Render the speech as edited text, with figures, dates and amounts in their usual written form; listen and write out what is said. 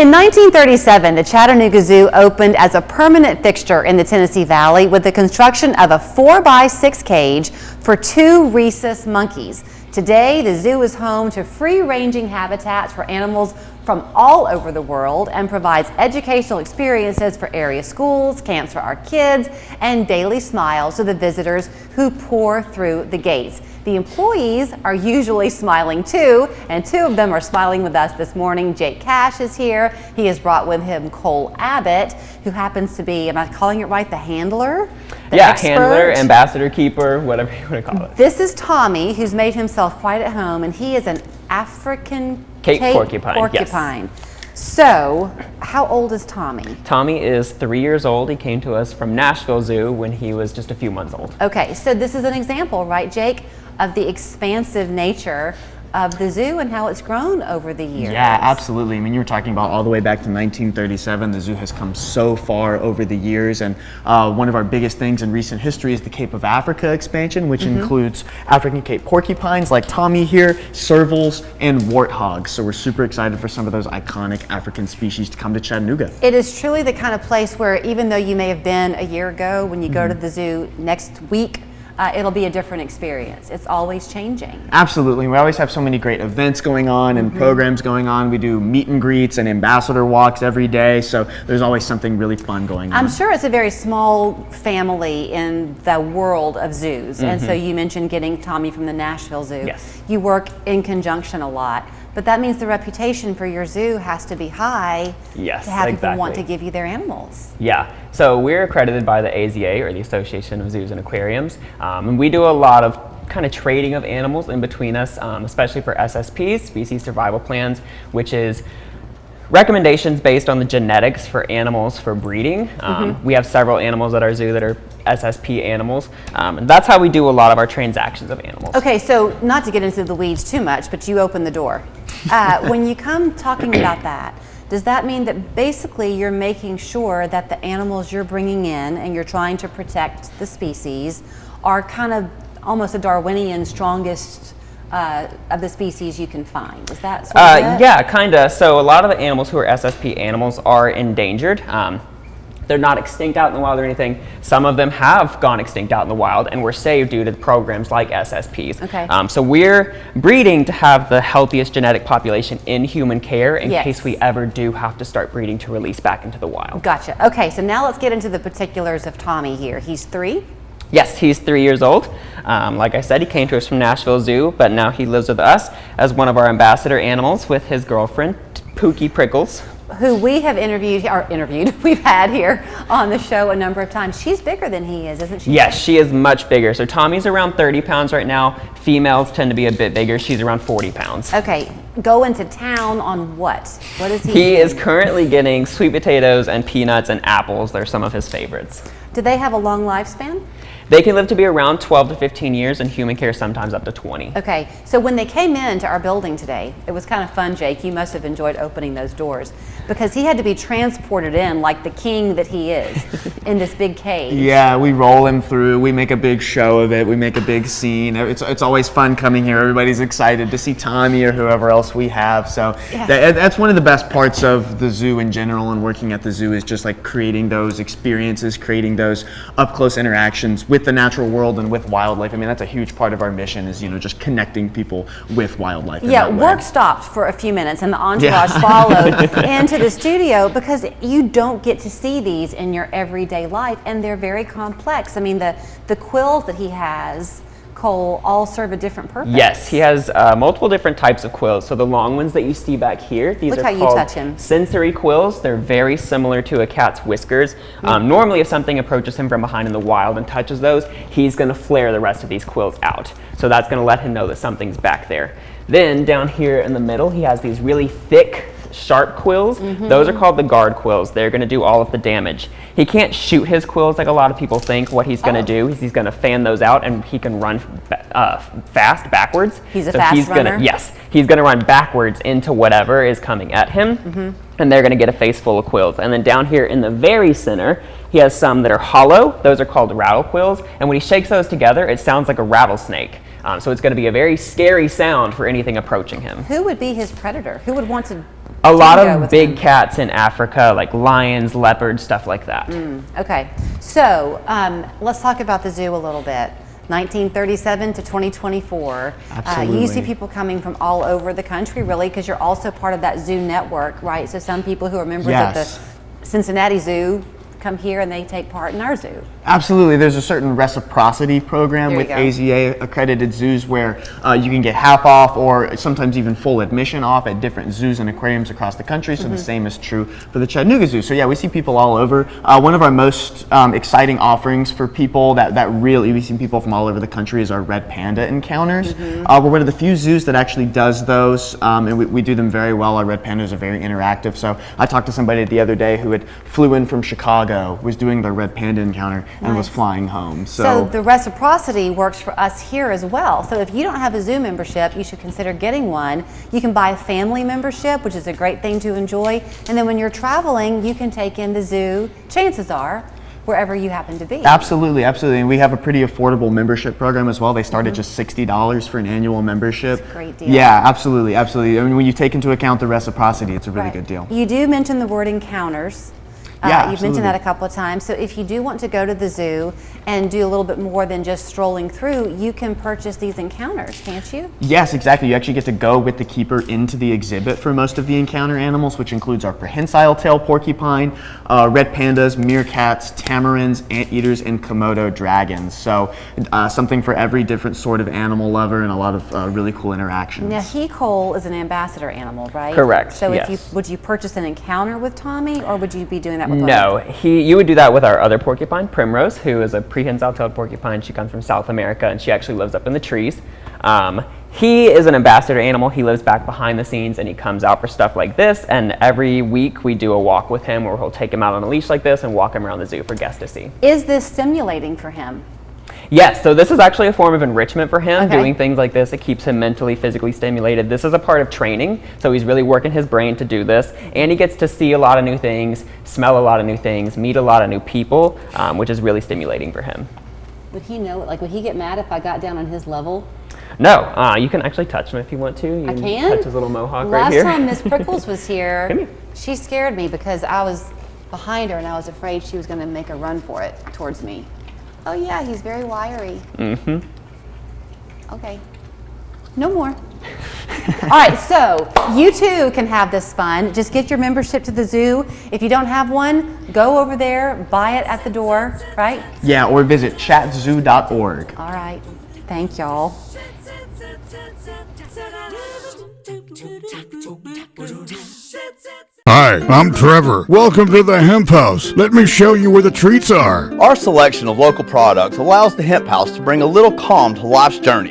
In 1937, the Chattanooga Zoo opened as a permanent fixture in the Tennessee Valley with the construction of a 4x6 cage for 2 rhesus monkeys. Today, the zoo is home to free-ranging habitats for animals from all over the world and provides educational experiences for area schools, camps for our kids, and daily smiles to the visitors who pour through the gates. The employees are usually smiling too, and 2 of them are smiling with us this morning. Jake Cash is here. He has brought with him Cole Abbott, who happens to be, am I calling it right, the handler? Yeah, expert? Handler, ambassador, keeper, whatever you want to call it. This is Tommy, who's made himself quite at home, and he is an African Cape porcupine. Yes. So, how old is Tommy? Tommy is 3 years old. He came to us from Nashville Zoo when he was just a few months old. Okay, so this is an example, right, Jake, of the expansive nature of the zoo and how it's grown over the years. Yeah, absolutely. I mean, you were talking about all the way back to 1937. The zoo has come so far over the years, and one of our biggest things in recent history is the Cape of Africa expansion, which includes African Cape porcupines like Tommy here, servals, and warthogs. So we're super excited for some of those iconic African species to come to Chattanooga. It is truly the kind of place where even though you may have been a year ago, when you go to the zoo next week, it'll be a different experience. It's always changing. Absolutely. We always have so many great events going on and programs going on. We do meet and greets and ambassador walks every day. So there's always something really fun going on. I'm sure it's a very small family in the world of zoos. And so you mentioned getting Tommy from the Nashville Zoo. Yes. You work in conjunction a lot. But that means the reputation for your zoo has to be high to have people want to give you their animals. Yeah, so we're accredited by the AZA, or the Association of Zoos and Aquariums, and we do a lot of kind of trading of animals in between us, especially for SSPs, species survival plans, which is recommendations based on the genetics for animals for breeding. We have several animals at our zoo that are SSP animals, and that's how we do a lot of our transactions of animals. Okay, so not to get into the weeds too much, but you open the door. When you come talking about that, does that mean that basically you're making sure that the animals you're bringing in and you're trying to protect the species are kind of almost a Darwinian strongest of the species you can find? Is that sort of it? Yeah, kind of. So a lot of the animals who are SSP animals are endangered. They're not extinct out in the wild or anything. Some of them have gone extinct out in the wild and were saved due to programs like SSPs. Okay. So we're breeding to have the healthiest genetic population in human care in case we ever do have to start breeding to release back into the wild. Gotcha. Okay, so now let's get into the particulars of Tommy here. He's 3? Yes, he's 3 years old. Like I said, he came to us from Nashville Zoo, but now he lives with us as one of our ambassador animals with his girlfriend, Pookie Prickles, who we have we've had here on the show a number of times. She's bigger than he is, isn't she? Yes, she is much bigger. So Tommy's around 30 pounds right now. Females tend to be a bit bigger. She's around 40 pounds. Okay, go into town on what? What is he He eating? is currently getting sweet potatoes and peanuts and apples. They're some of his favorites. Do they have a long lifespan? They can live to be around 12 to 15 years, and human care sometimes up to 20. Okay, so when they came into our building today, it was kind of fun, Jake. You must have enjoyed opening those doors because he had to be transported in like the king that he is in this big cage. Yeah, we roll him through. We make a big show of it. We make a big scene. It's always fun coming here. Everybody's excited to see Tommy or whoever else we have. So that's one of the best parts of the zoo in general and working at the zoo is just like creating those experiences, creating those up-close interactions with the natural world and with wildlife. I mean, that's a huge part of our mission is, just connecting people with wildlife. Yeah, work stopped for a few minutes and the entourage followed into the studio because you don't get to see these in your everyday life and they're very complex. I mean, the quills that he has, Cole, all serve a different purpose. Yes, he has multiple different types of quills. So the long ones that you see back here, these are called sensory quills. They're very similar to a cat's whiskers. Normally, if something approaches him from behind in the wild and touches those, he's going to flare the rest of these quills out. So that's going to let him know that something's back there. Then down here in the middle, he has these really thick, sharp quills. Those are called the guard quills. They're going to do all of the damage. He can't shoot his quills like a lot of people think. What he's going to do is he's going to fan those out and he can run fast backwards. He's a fast runner? Yes. He's going to run backwards into whatever is coming at him. And they're going to get a face full of quills. And then down here in the very center, he has some that are hollow. Those are called rattle quills. And when he shakes those together, it sounds like a rattlesnake. So it's going to be a very scary sound for anything approaching him. Who would be his predator? Who would want to A lot of big cats in Africa, like lions, leopards, stuff like that. Okay, so let's talk about the zoo a little bit. 1937 to 2024. Absolutely. You see people coming from all over the country, really, because you're also part of that zoo network, right? So some people who are members of the Cincinnati Zoo come here and they take part in our zoo. Absolutely. There's a certain reciprocity program with AZA accredited zoos where you can get half off or sometimes even full admission off at different zoos and aquariums across the country. So the same is true for the Chattanooga Zoo. So yeah, we see people all over. One of our most exciting offerings for people that really, we see people from all over the country is our red panda encounters. We're one of the few zoos that actually does those, and we do them very well. Our red pandas are very interactive. So I talked to somebody the other day who had flew in from Chicago, was doing their red panda encounter, and was flying home. So the reciprocity works for us here as well. So if you don't have a zoo membership, you should consider getting one. You can buy a family membership, which is a great thing to enjoy. And then when you're traveling, you can take in the zoo, chances are, wherever you happen to be. Absolutely, absolutely. And we have a pretty affordable membership program as well. They start at just $60 for an annual membership. That's a great deal. Yeah, absolutely, absolutely. I mean, when you take into account the reciprocity, it's a really good deal. You do mention the word encounters. You've mentioned that a couple of times. So if you do want to go to the zoo and do a little bit more than just strolling through, you can purchase these encounters, can't you? Yes, exactly. You actually get to go with the keeper into the exhibit for most of the encounter animals, which includes our prehensile tail porcupine, red pandas, meerkats, tamarins, anteaters, and Komodo dragons. So something for every different sort of animal lover and a lot of really cool interactions. Now, Cole is an ambassador animal, right? Correct. So would you purchase an encounter with Tommy, or would you be doing that with No, you would do that with our other porcupine, Primrose, who is a prehensile-tailed porcupine. She comes from South America, and she actually lives up in the trees. He is an ambassador animal. He lives back behind the scenes, and he comes out for stuff like this. And every week, we do a walk with him where we'll take him out on a leash like this and walk him around the zoo for guests to see. Is this stimulating for him? Yes, so this is actually a form of enrichment for him, doing things like this. It keeps him mentally, physically stimulated. This is a part of training, so he's really working his brain to do this, and he gets to see a lot of new things, smell a lot of new things, meet a lot of new people, which is really stimulating for him. Would he know, like, would he get mad if I got down on his level? No, you can actually touch him if you want to. You I can? Touch his little mohawk right here. Last time Miss Prickles was here, Come here, she scared me because I was behind her and I was afraid she was going to make a run for it towards me. Oh yeah, he's very wiry. Okay. No more. All right, so you too can have this fun. Just get your membership to the zoo. If you don't have one, go over there, buy it at the door, right? Yeah, or visit chatzoo.org. All right. Thank y'all. Hi, I'm Trevor. Welcome to the Hemp House. Let me show you where the treats are. Our selection of local products allows the Hemp House to bring a little calm to life's journey.